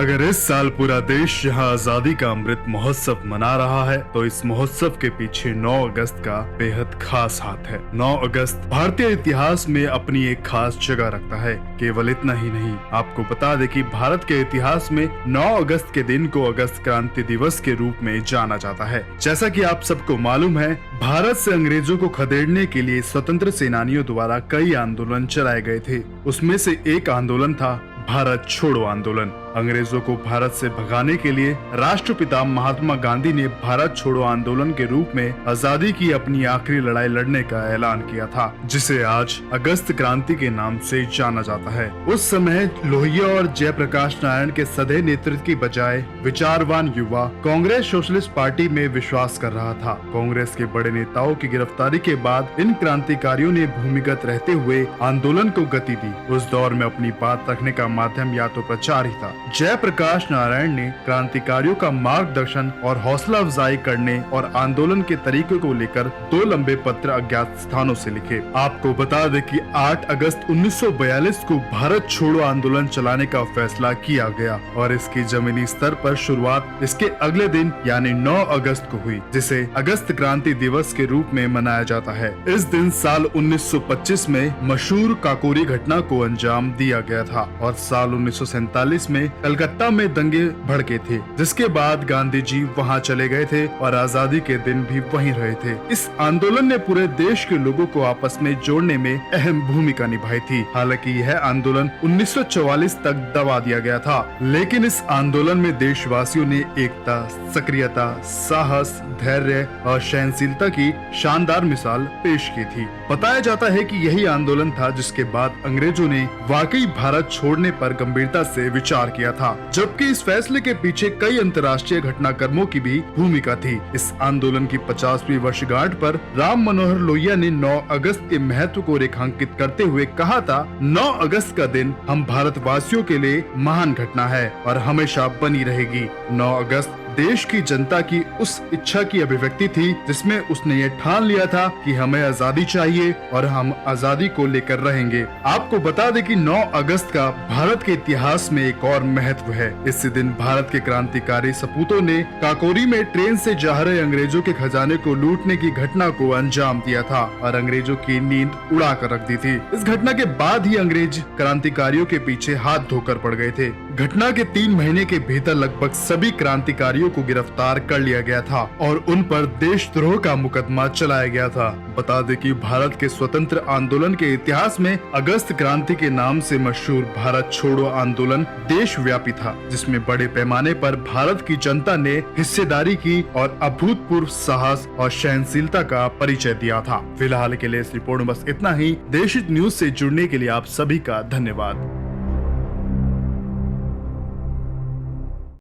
अगर इस साल पूरा देश यहाँ आजादी का अमृत महोत्सव मना रहा है तो इस महोत्सव के पीछे 9 अगस्त का बेहद खास हाथ है। 9 अगस्त भारतीय इतिहास में अपनी एक खास जगह रखता है। केवल इतना ही नहीं, आपको बता दें कि भारत के इतिहास में 9 अगस्त के दिन को अगस्त क्रांति दिवस के रूप में जाना जाता है। जैसा कि आप सबको मालूम है, भारत से अंग्रेजों को खदेड़ने के लिए स्वतंत्र सेनानियों द्वारा कई आंदोलन चलाए गए थे। उसमें से एक आंदोलन था भारत छोड़ो आंदोलन। अंग्रेजों को भारत से भगाने के लिए राष्ट्रपिता महात्मा गांधी ने भारत छोड़ो आंदोलन के रूप में आजादी की अपनी आखिरी लड़ाई लड़ने का ऐलान किया था, जिसे आज अगस्त क्रांति के नाम से जाना जाता है। उस समय लोहिया और जयप्रकाश नारायण के सधे नेतृत्व की बजाय विचारवान युवा कांग्रेस सोशलिस्ट पार्टी में विश्वास कर रहा था। कांग्रेस के बड़े नेताओं की गिरफ्तारी के बाद इन क्रांतिकारियों ने भूमिगत रहते हुए आंदोलन को गति दी। उस दौर में अपनी बात रखने का माध्यम या तो प्रचार ही था। जयप्रकाश नारायण ने क्रांतिकारियों का मार्गदर्शन और हौसला अफजाई करने और आंदोलन के तरीके को लेकर 2 लंबे पत्र अज्ञात स्थानों से लिखे। आपको बता दें कि 8 अगस्त 1942 को भारत छोड़ो आंदोलन चलाने का फैसला किया गया और इसकी जमीनी स्तर पर शुरुआत इसके अगले दिन यानी 9 अगस्त को हुई, जिसे अगस्त क्रांति दिवस के रूप में मनाया जाता है। इस दिन साल 1925 में मशहूर काकोरी घटना को अंजाम दिया गया था और साल 1947 में कलकत्ता में दंगे भड़के थे, जिसके बाद गांधी जी वहां चले गए थे और आजादी के दिन भी वहीं रहे थे। इस आंदोलन ने पूरे देश के लोगों को आपस में जोड़ने में अहम भूमिका निभाई थी। हालांकि यह आंदोलन 1944 तक दबा दिया गया था, लेकिन इस आंदोलन में देशवासियों ने एकता, सक्रियता, साहस, धैर्य और सहनशीलता की शानदार मिसाल पेश की थी। बताया जाता है कि यही आंदोलन था जिसके बाद अंग्रेजों ने वाकई भारत छोड़ने पर गंभीरता से विचार किया था, जबकि इस फैसले के पीछे कई अंतर्राष्ट्रीय घटनाक्रमों की भी भूमिका थी। इस आंदोलन की 50वीं वर्षगांठ पर राम मनोहर लोहिया ने 9 अगस्त के महत्व को रेखांकित करते हुए कहा था, 9 अगस्त का दिन हम भारतवासियों के लिए महान घटना है और हमेशा बनी रहेगी। 9 अगस्त देश की जनता की उस इच्छा की अभिव्यक्ति थी जिसमें उसने ये ठान लिया था कि हमें आजादी चाहिए और हम आजादी को लेकर रहेंगे। आपको बता दें कि 9 अगस्त का भारत के इतिहास में एक और महत्व है। इस दिन भारत के क्रांतिकारी सपूतों ने काकोरी में ट्रेन से जा रहे अंग्रेजों के खजाने को लूटने की घटना को अंजाम दिया था और अंग्रेजों की नींद उड़ा कर रख दी थी। इस घटना के बाद ही अंग्रेज क्रांतिकारियों के पीछे हाथ धोकर पड़ गए थे। घटना के 3 महीने के भीतर लगभग सभी क्रांतिकारियों को गिरफ्तार कर लिया गया था और उन पर देशद्रोह का मुकदमा चलाया गया था। बता दें कि भारत के स्वतंत्र आंदोलन के इतिहास में अगस्त क्रांति के नाम से मशहूर भारत छोड़ो आंदोलन देशव्यापी था, जिसमें बड़े पैमाने पर भारत की जनता ने हिस्सेदारी की और अभूतपूर्व साहस और सहनशीलता का परिचय दिया था। फिलहाल के लिए इस रिपोर्ट में बस इतना ही। देशहित न्यूज से जुड़ने के लिए आप सभी का धन्यवाद।